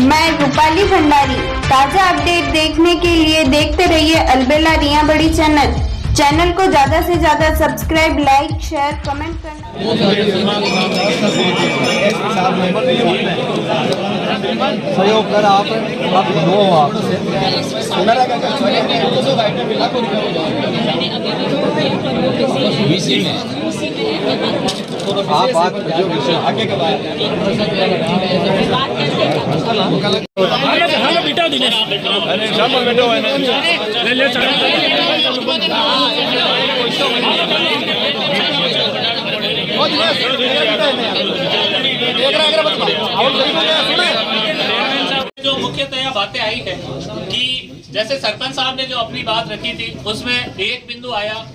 मैं रूपाली भंडारी। ताजा अपडेट देखने के लिए देखते रहिए अलबेला रिया बड़ी चैनल को ज्यादा से ज्यादा सब्सक्राइब, लाइक, शेयर, कमेंट करना। सहयोग कर आप दो आपसे आप बात जो विषय आगे का बेटा दिनेश बैठो ले ले जो मुख्यतया बातें आई है कि जैसे सरपंच साहब ने जो अपनी बात रखी थी उसमें एक बिंदु आया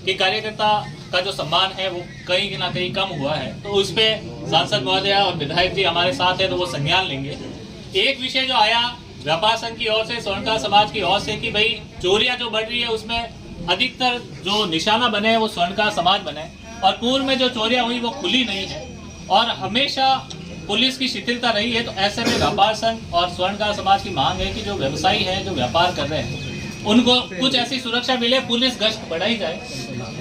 कि कार्यकर्ता का जो सम्मान है वो कहीं ना कहीं कम हुआ है, तो उस पे सांसद महोदय और विधायक जी हमारे साथ है तो वो संज्ञान लेंगे। एक विषय जो आया व्यापार संघ की ओर से, स्वर्णकार समाज की ओर से कि भाई चोरियां जो बढ़ रही है उसमें अधिकतर जो निशाना बने वो स्वर्णकार समाज बने और पूर्व में जो चोरियां हुई वो खुली नहीं है और हमेशा पुलिस की शिथिलता रही है। तो ऐसे में व्यापार संघ और स्वर्णकार समाज की मांग है कि जो व्यवसायी है, जो व्यापार कर रहे हैं, उनको कुछ ऐसी सुरक्षा मिले, पुलिस गश्त बढ़ाई जाए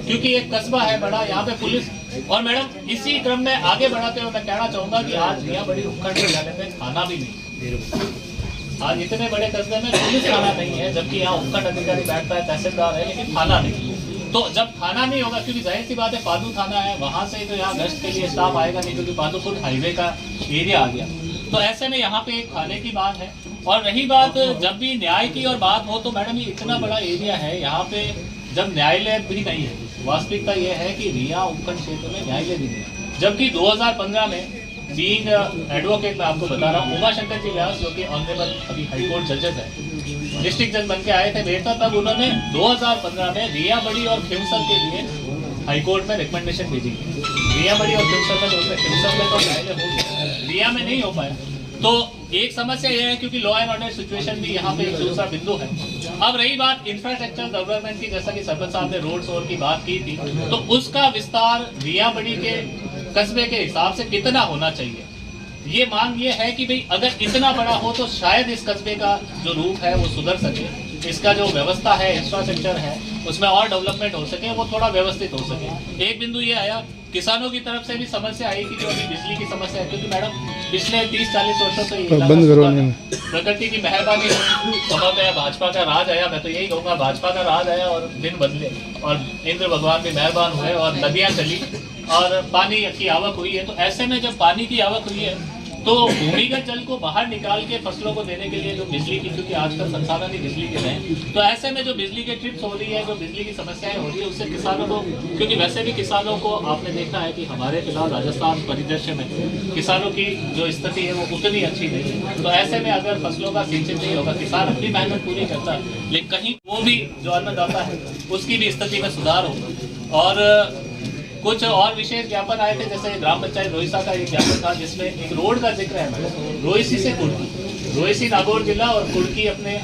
क्योंकि एक कस्बा है बड़ा, यहाँ पे पुलिस। और मैडम इसी क्रम में आगे बढ़ाते हुए मैं कहना चाहूंगा कि आज यहाँ बड़ी उपखंड जिले में थाना भी नहीं, आज इतने बड़े कस्बे में पुलिस थाना नहीं है, जबकि यहाँ उपखंड अधिकारी बैठता है, तहसीलदार है, लेकिन थाना नहीं। तो जब थाना नहीं होगा, क्योंकि जाहिर सी बात है पादू थाना है, वहां से तो यहाँ गश्त के लिए स्टाफ आएगा नहीं क्योंकि पादूपुर हाईवे का एरिया आ गया। तो ऐसे में यहाँ पे एक थाने की बात है। और रही बात जब भी न्याय की और बात हो तो मैडम ये इतना बड़ा एरिया है, यहाँ पे जब न्यायालय भी नहीं है, वास्तविकता ये है कि रिया उपखंड क्षेत्र में न्यायालय भी नहीं है। जबकि 2015 में बीइंग एडवोकेट मैं आपको बता रहा हूँ, उमाशंकर जी व्यास जो कि ऑनरेबल अभी हाईकोर्ट जजेस है, डिस्ट्रिक्ट जज बन के आए थे बेहतर, तब उन्होंने 2015 में रिया बड़ी और खिमसर के लिए हाईकोर्ट में रिकमेंडेशन भेजी। रिया बड़ी और खिमसर में तो खिमसर में तो न्यायालय हो गया, रिया में नहीं हो पाया। तो एक समस्या यह है क्योंकि लॉ एंड ऑर्डर सिचुएशन भी यहाँ पे एक दूसरा बिंदु है। अब रही बात इंफ्रास्ट्रक्चर डेवलपमेंट की, जैसा कि सरपंच साहब ने रोड शोर की बात की थी, तो उसका विस्तार रिया बड़ी के कस्बे के हिसाब से कितना होना चाहिए, ये मांग ये है कि भाई अगर इतना बड़ा हो तो शायद इस कस्बे का जो रूप है वो सुधर सके, इसका जो व्यवस्था है, इंफ्रास्ट्रक्चर है, उसमें और डेवलपमेंट हो सके, वो थोड़ा व्यवस्थित हो सके। एक बिंदु ये आया, किसानों की तरफ से भी समस्या आई कि जो अभी बिजली की समस्या है, क्योंकि मैडम पिछले 30-40 वर्षों से प्रकृति की मेहरबानी संभवतः भाजपा का राज आया, मैं तो यही कहूँगा भाजपा का राज आया और दिन बदले और इंद्र भगवान भी मेहरबान हुए और नदियाँ चली और पानी की आवक हुई है। तो ऐसे में जब पानी की आवक हुई है तो भूमिगत जल को बाहर निकाल के फसलों को देने के लिए जो बिजली की, क्योंकि आजकल संसाधन ही बिजली के हैं, तो ऐसे में जो बिजली के ट्रिप्स हो रही है, जो बिजली की समस्याएं हो रही है, उससे किसानों को, क्योंकि वैसे भी किसानों को आपने देखा है कि हमारे फिलहाल राजस्थान परिदृश्य में किसानों की जो स्थिति है वो उतनी अच्छी नहीं है। तो ऐसे में अगर फसलों का सिंचित नहीं होगा, किसान अपनी मेहनत पूरी करता है लेकिन कहीं वो भी जो अन्नदाता है उसकी भी स्थिति में सुधार हो। और कुछ और विशेष ज्ञापन आए थे, जैसे ग्राम पंचायत रोहिसा का एक ज्ञापन था जिसमें एक रोड का जिक्र है मैडम, रोहिसी से कुड़की, रोहिसी नागौर जिला और कुड़की अपने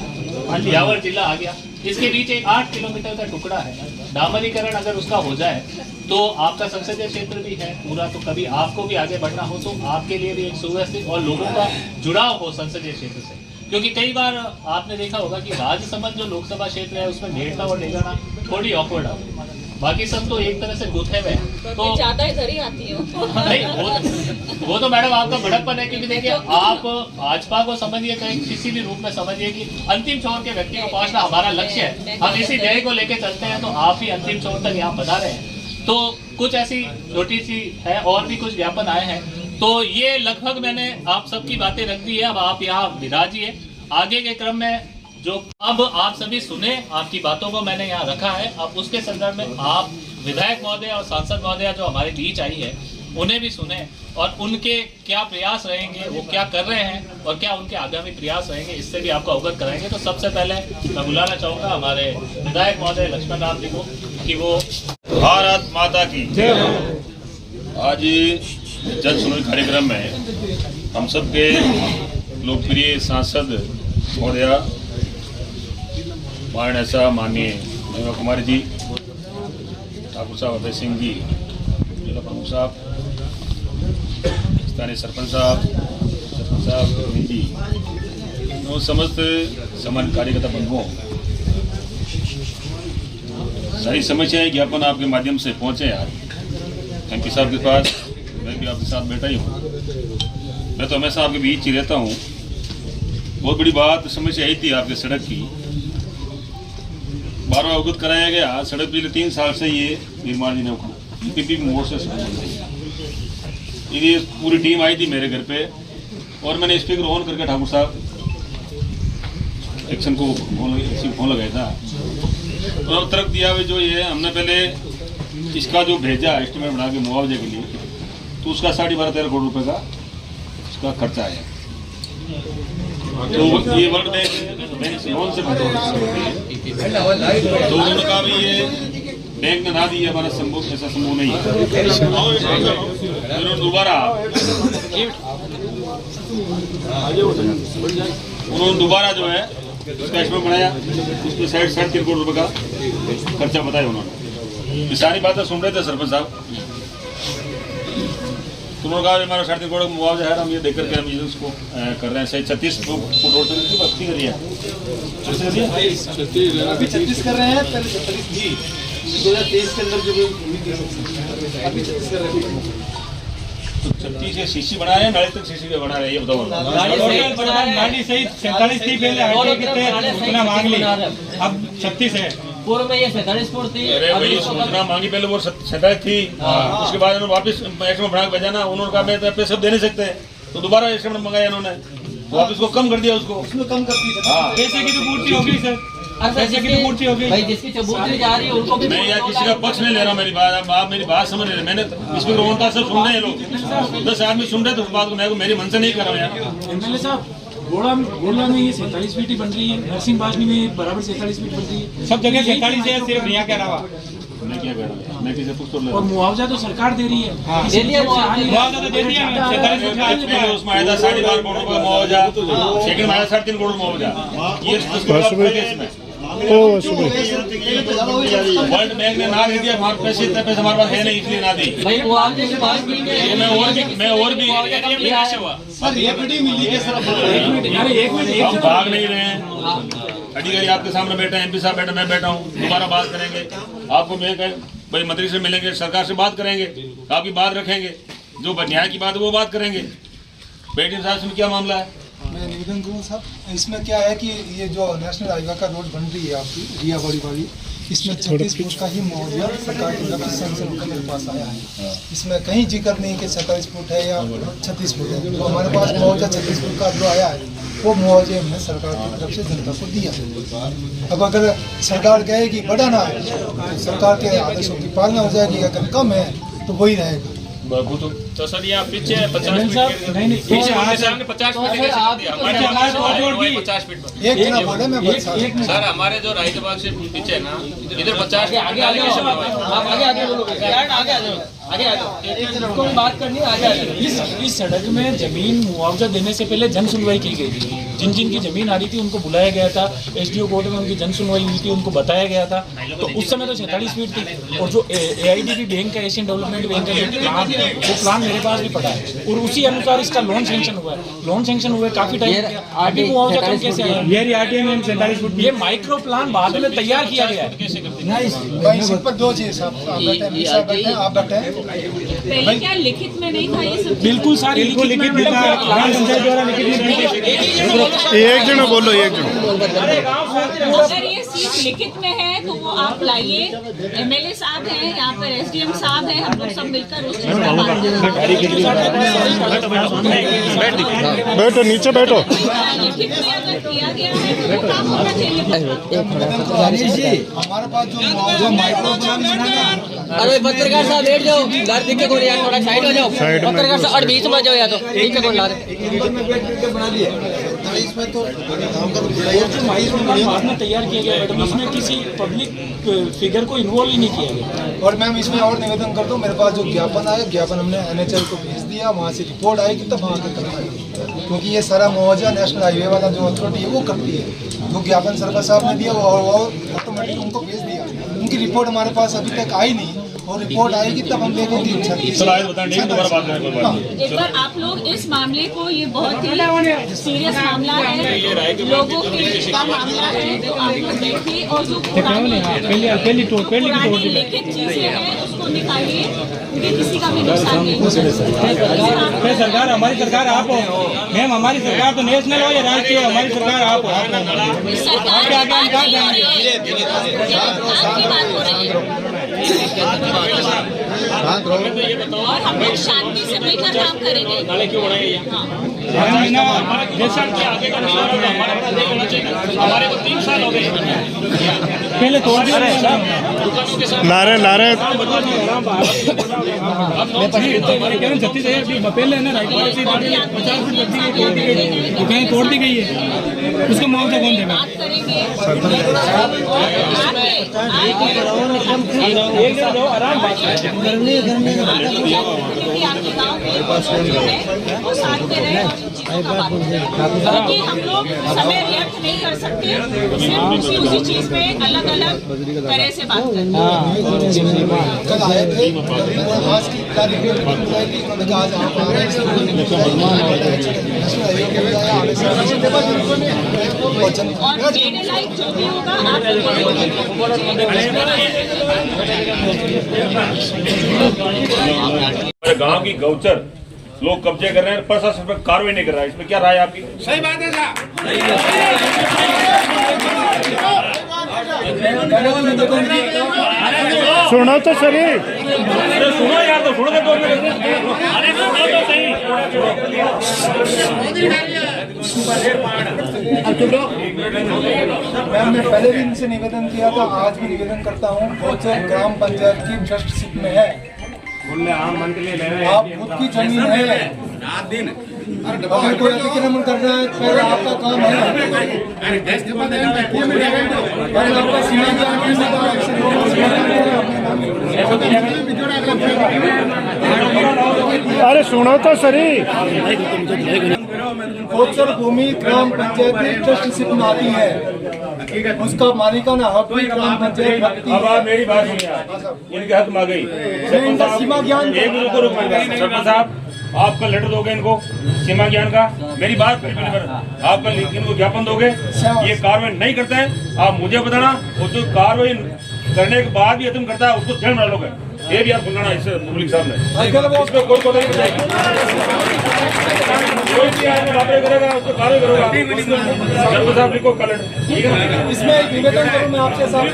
ब्यावर जिला आ गया, इसके बीच एक 8 किलोमीटर का टुकड़ा है। डामरीकरण अगर उसका हो जाए तो आपका संसदीय क्षेत्र भी है पूरा, तो कभी आपको भी आगे बढ़ना हो तो आपके लिए भी एक सुव्यवस्थित और लोगों का जुड़ाव हो संसदीय क्षेत्र से। क्योंकि कई बार आपने देखा होगा कि राजसमंद जो लोकसभा क्षेत्र है उसमें नेड़ता और डेगाना थोड़ी ऑकवर्ड है, बाकी सब तो एक तरह से गुथे हुए हैं। तो ज्यादा इधर ही आती हूँ नहीं, वो तो मैडम आपका बड़प्पन है, क्योंकि देखिए आप भाजपा को समझिए, कहीं किसी भी रूप में समझिए कि अंतिम छोर के व्यक्ति को पहुंचना हमारा लक्ष्य है, हम इसी ध्येय को लेकर चलते हैं, तो आप ही अंतिम छोर तक यहाँ पधारे हैं। तो कुछ ऐसी छोटी सी है और भी कुछ ज्ञापन आए हैं, तो ये लगभग मैंने आप सबकी बातें रख दी है। अब आप यहाँ विराजिए, आगे के क्रम में जो अब आप सभी सुने, आपकी बातों को मैंने यहाँ रखा है, अब उसके संदर्भ में आप विधायक महोदय और सांसद महोदय जो हमारे बीच आई है उन्हें भी सुने और उनके क्या प्रयास रहेंगे, वो क्या कर रहे हैं और क्या उनके आगामी प्रयास रहेंगे, इससे भी आपको अवगत कराएंगे। तो सबसे पहले मैं बुलाना चाहूँगा हमारे विधायक महोदय लक्ष्मण राम जी को कि वो भारत माता की जय। आज जन सुनवाई कार्यक्रम में हम सबके लोकप्रिय सांसद महोदया माननीय साहब, माननीय महिमा कुमारी जी, ठाकुर साहब अभय सिंह जी, जिला प्रमुख साहब, स्थानीय सरपंच साहब साहब जी और समस्त समाज कार्यकर्ता बंधुओं, सारी समस्याएं ज्ञापन आपके माध्यम से पहुंचे आज एमपी साहब के पास। मैं भी आपके साथ बैठा ही हूँ। मैं तो हमेशा आपके बीच ही रहता हूँ। बहुत बड़ी बात समस्या आई थी आपके सड़क की, बार बार अवगत कराया गया। सड़क पिछले 3 साल से ये निर्माण पीपी मोड़ से ये पूरी टीम आई थी मेरे घर पे और मैंने स्पीकर ऑन करके ठाकुर साहब एक्शन को फोन लगाया था और तर्क दिया हुआ जो ये हमने पहले इसका जो भेजा एस्टिमेट बना के मुआवजे के लिए, तो उसका 12.5-13 करोड़ रुपए का उसका खर्चा आया। तो ये वर्ल्ड बैंक लोन से भरते तो उन्होंने कहा भी ये बैंक ने ना दी, हमारा संभव ऐसा संभव नहीं है। उन्होंने दोबारा जो है उसका एस्टिमेट बनाया, उसमें 3.5 करोड़ रुपए का खर्चा बताया उन्होंने। ये सारी बातें सुन रहे थे सरपंच साहब, तो उन्होंने कहा हमारा 3.5 करोड़ मुआवजा है, हम ये देख करके हम ये उसको कर रहे हैं। सही 36 फुट रोड की बस्ती करिए, 36 कर रहे हैं। पहले 37 थी 2023 के अंदर जो अभी 36 कर रहे हैं। 36 ये सीसी बना है, 40 तक सीसी पे बना रहे हैं, ये बताओ। गाड़ी सही 47 थी पहले, आगे कितने सूचना मांग ली, अब 36 है। पूर्व में ये 47 फुट थी। अरे भाई सूचना मांगी पहले वो 27 थी, उसके बाद उन्होंने वापस एस्टिमेट बना के भेजा ना। उन्होंने कहा मैं तो पैसे दे नहीं सकते, तो दोबारा एस्टिमेट मंगाया उन्होंने, वापस को कम कर दिया, उसको उसमें कम कर दी। पैसे की तो पूर्ति होगी सर, पैसे की तो पूर्ति होगी भाई, जिसकी चबूतरी जा रही है उनको भी मैं यार किसी का पक्ष नहीं ले रहा हूँ। मेरी बात आप मेरी बात समझ रहे हैं। मैंने इसमें रोनता सब सुन रहे हैं लोग, 10 आदमी सुन रहे, तो उस बात को मेरी मन से नहीं कर रहा हूँ यार। एमएलए साहब, गोला में ये 47 फीट ही बन रही है, नरसिंह बाजनी में बराबर 47 फीट बन रही है, सब जगह 47 है, सिर्फ यहाँ के अलावा। मैं क्या कर रहा हूँ, मैं किसी पुस्तक ले रहा और हूँ। मुआवजा तो सरकार दे रही है। दे दिया मुआवजा तो दे दिया, 47 फुट का आ चुका है। उसमें आया था 12.5 करोड़ रुपए मुआवजा, सेकंड में आया 3.5 करोड़ मुआवजा। ये 10 करोड़ इसमें वर्ल्ड बैंक ने ना दे दिया, हमारे पैसे इतने पैसे हमारे पास है नहीं, इसलिए ना दी। भाई मुआवजे की बात की है। मैं और भी सर ये वीडियो मिली है सर। हम भाग नहीं रहे हैं। अधिकारी आपके सामने बैठे हैं, एमपी साहब बैठे, मैं बैठा हूँ। दोबारा बात करेंगे, आपको मैं भाई मंत्री से मिलेंगे, सरकार से बात करेंगे, आपकी बात रखेंगे, जो न्याय की बात है वो बात करेंगे। बेटी साहब से क्या मामला है? मैं निवेदन करूँ साहब, इसमें क्या है कि ये जो नेशनल हाईवे का रोड बन रही है आपकी रिया बड़ी वाली, इसमें 36 फुट का ही मुआवजा सरकार की तरफ से सैंक्शन होकर मेरे पास आया है। इसमें कहीं जिक्र नहीं कि 47 फुट है या 36 फुट है। तो हमारे पास मुआवजा 36 फुट का जो आया है वो मुआवजे हमने सरकार की तरफ से जनता को दिया। अब अगर सरकार कहेगी बढ़ाना है तो सरकार के आदेशों की पालना हो जाएगी, अगर कम है तो वही रहेगा। तो सर यहाँ पीछे 50 फीट नहीं, पीछे उनके सामने 50 फीट के साथ दिया, हमारे पास 50 फीट पर। एक जना बोले मैं बस सर हमारे जो राइट बाग से पीछे है ना, इधर 50 के आगे आगे आप आगे बोलो, आगे आ जाओ, आगे आ जाओ, इसको बात करनी है, आगे आ जाओ। इस सड़क में जमीन मुआवजा देने से पहले जन सुनवाई की गई थी। जिन जिन की जमीन आ रही थी उनको बुलाया गया था, एसडीओ कोर्ट में उनकी जन सुनवाई हुई थी, उनको बताया गया था। तो उस समय तो 46 फीट थी। और जो AIDB बैंक का, एशियन डेवलपमेंट बैंक का जो प्लान है, वो प्लान मेरे पास भी पड़ा है और उसी अनुसार इसका लोन सैंक्शन हुआ है। लोन सैंक्शन हुए काफी टाइम, अभी मुआवजा कम कैसे आया? ये RTM में 47 फुट, ये माइक्रो प्लान बाद में तैयार किया गया है। भाई इस पर 2 चीज आप बैठे, आप बैठे पहले क्या लिखित में नहीं था ये सब? बिल्कुल सारी लिखित में ग्राम पंचायत द्वारा एक जन बोलो, अगर ये सीट लिखित में है तो वो आप लाइए। MLA साहब हैं यहाँ पर, SDM साहब हैं, हम लोग सब मिलकर उस चीज का बैठो, नीचे बैठो। लिखित में अगर किया गया है तो काम होना चाहिए। हमारे पास जो माइक्रो प्लान बना ना, अरे पत्रकार साहब बैठ जाओ, घर दिखे को यार, थोड़ा साइड हो जाओ। पत्रकार साहब और बीच में जाओ, या तो ठीक है कौन ला रहे बना लिए इसमें तो बाद में तैयार किया गया है, इसमें किसी पब्लिक फिगर को इन्वॉल्व ही नहीं किया गया। और मैम इसमें और निवेदन कर दूं, मेरे पास जो ज्ञापन आया, ज्ञापन हमने NHL को भेज दिया, वहाँ से रिपोर्ट आएगी तब वहाँ के करवाएंगे, क्योंकि ये सारा मुआवजा नेशनल हाईवे वाला जो अथॉरिटी है वो करती है। जो ज्ञापन सरकार साहब ने दिया वो ऑटोमेटिक उनको भेज दिया, उनकी रिपोर्ट हमारे पास अभी तक आई नहीं। और रिपोर्ट आएगी तब हम देखेंगे। सर आए बताएं, नहीं दोबारा बात करें, कोई बात नहीं। एक बार आप लोग इस मामले को, ये बहुत ही सीरियस मामला है, लोगों के का मामला है, तो आप लोग देखिए और जो पुरानी लिखित चीजें हैं उसको निकालिए, ये किसी का भी नुकसान नहीं होगा। सरकार, हमारी सरकार आप हो मैम, हमारी सरकार तो नेशनल हो या राष्ट्रीय, हमारी सरकार आप हो। सरकार की बात नहीं हो रही है, आपकी बात हो रही है। और हम लोग शांति से मिलकर काम करेंगे। हमारे को 3 साल हो गए, पहले तोड़ दिया नारे नारे पहले ना राइट 50 फुट तो कहीं तोड़ दी गई है, उसका मुआवजा कौन देगा? बात करेंगे आपके गाँव में जो है वो साथ में रहे और चीजों का बात करें, क्योंकि हम लोग समय व्यर्थ नहीं कर सकते, सिर्फ उसी चीज पे अलग अलग तरह से बात करें। कल आए थे, आज की तारीख में उन्होंने कहा आज आप आ रहे हैं, और मेरे लाइक जो भी होगा आप गांव की गौचर लोग कब्जे कर रहे हैं, प्रशासन पर कार्रवाई नहीं कर रहा है, इसमें क्या राय है आपकी? सही बात है साहब। सुनो तो सही, अरे सुनो यार, तो सुनो तो मैम ने पहले भी इनसे निवेदन किया था, आज भी निवेदन करता हूँ, गौचर ग्राम पंचायत की ट्रस्टशिप में है, आप खुद की जमीन है, अगर कोई अतिक्रमण कर रहा है पहले आपका काम है, पहले आपका सीमा अरे सुनो तो सही। गौचर भूमि ग्राम पंचायत की ट्रस्टशिप में आती है, उसका मालिकाना हक भी ग्राम पंचायत रखती है। अब आप मेरी बात सुनिए, इनके हक मांग गई सीमा ज्ञान सरपंच साहब, आपका लेटर दोगे इनको सीमा ज्ञान का? मेरी बात आपका इनको ज्ञापन दोगे? ये कार्रवाई नहीं करते हैं आप मुझे बताना, और जो कार्रवाई करने के बाद भी तुम करता है उसको जेल में डालोगे, ये भी आप सुनाना इससे पब्लिक सामने। इसमें कोई कोई नहीं करेगा, उसको कार्रवाई करोगा साहब, लिखो कल। इसमें एक निवेदन करूँ मैं आपसे साहब,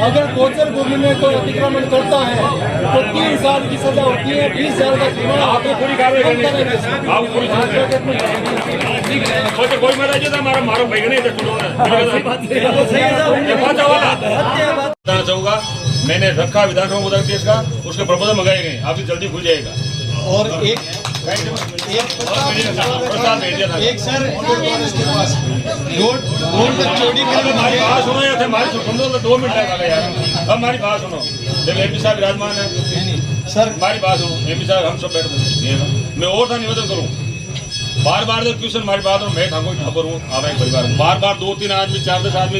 अगर गौचर भूमि में कोई अतिक्रमण करता है तो 3 साल की सजा होती है, 20 हजार का जुर्माना। आपको पूरी कार्रवाई करनी है, आप पूरी कोई मरा जाता हमारा मारो भाई नहीं बताना चाहूंगा, मैंने रखा विधानसभा उधर देश का, उसके प्रपोजल मंगाए गए, अभी जल्दी खुल जाएगा। और एक सर रोड चौड़ी हमारी बात सुनो यार, हमारी सुनो तो 2 मिनट लगेगा यार, अब हमारी बात सुनो। देखो एमपी साहब विराजमान है सर, हमारी बात सुनो एमपी साहब, हम सब बैठ मैं और था निवेदन करूँ, बार बार तो क्वेश्चन हमारी बात, मैं ठाकुर हूँ, आप एक परिवार बार बार 2-3 आदमी 4-10 आदमी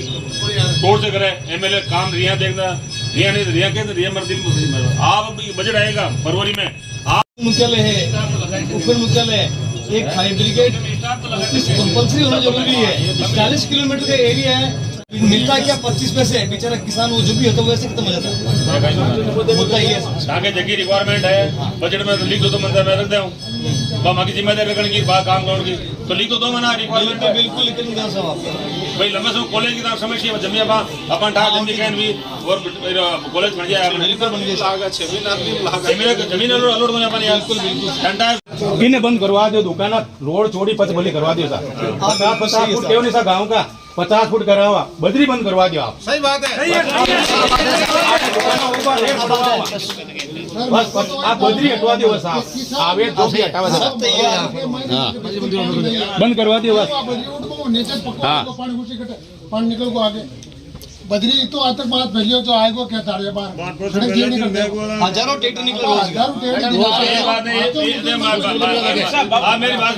तोड़ से करें, एमएलए काम रिया देखना, रिया नहीं रिया के रिया मर दिल। आप बजट आएगा फरवरी में, आप मुख्यालय है, उप मुख्यालय है, एक फायर ब्रिगेड कंपल्सरी होना जरूरी है। 40 किलोमीटर का एरिया है, मिलता क्या 25 पैसे, बेचारा किसान वो जो भी होता है वैसे खत्म हो जाता है, मुद्दा ये है। आगे जगह रिक्वायरमेंट है, बजट में लिख दो तो मैं रख दे हूँ, बाकी जिम्मेदारी रखने की बात काम करोगी तो लिख दो मना रिक्वायरमेंट है, बिल्कुल लिखेंगे साहब। भाई लंबे समय कॉलेज की तरफ समझिए जमीन अपन ठाक जमीन कैन भी और कॉलेज बन जाए, जमीन अलॉट होने अपन बिल्कुल इन्हें बंद करवा दो दुकान, रोड छोड़ी पच भली करवा दियो सर, 50 फुट क्यों नहीं सर गाँव का 50 फुट करावा, बदरी बंद करवा दियो आप। सही बात है, बस आप बदरी हटवा दियो बस, आप आवे जो भी हटावा बंद करवा दियो बस। पानी निकल को आगे बदरी तो आज तक बात फैली हो तो आएगा क्या तारे बार हजारों ट्रैक्टर निकल मेरी बात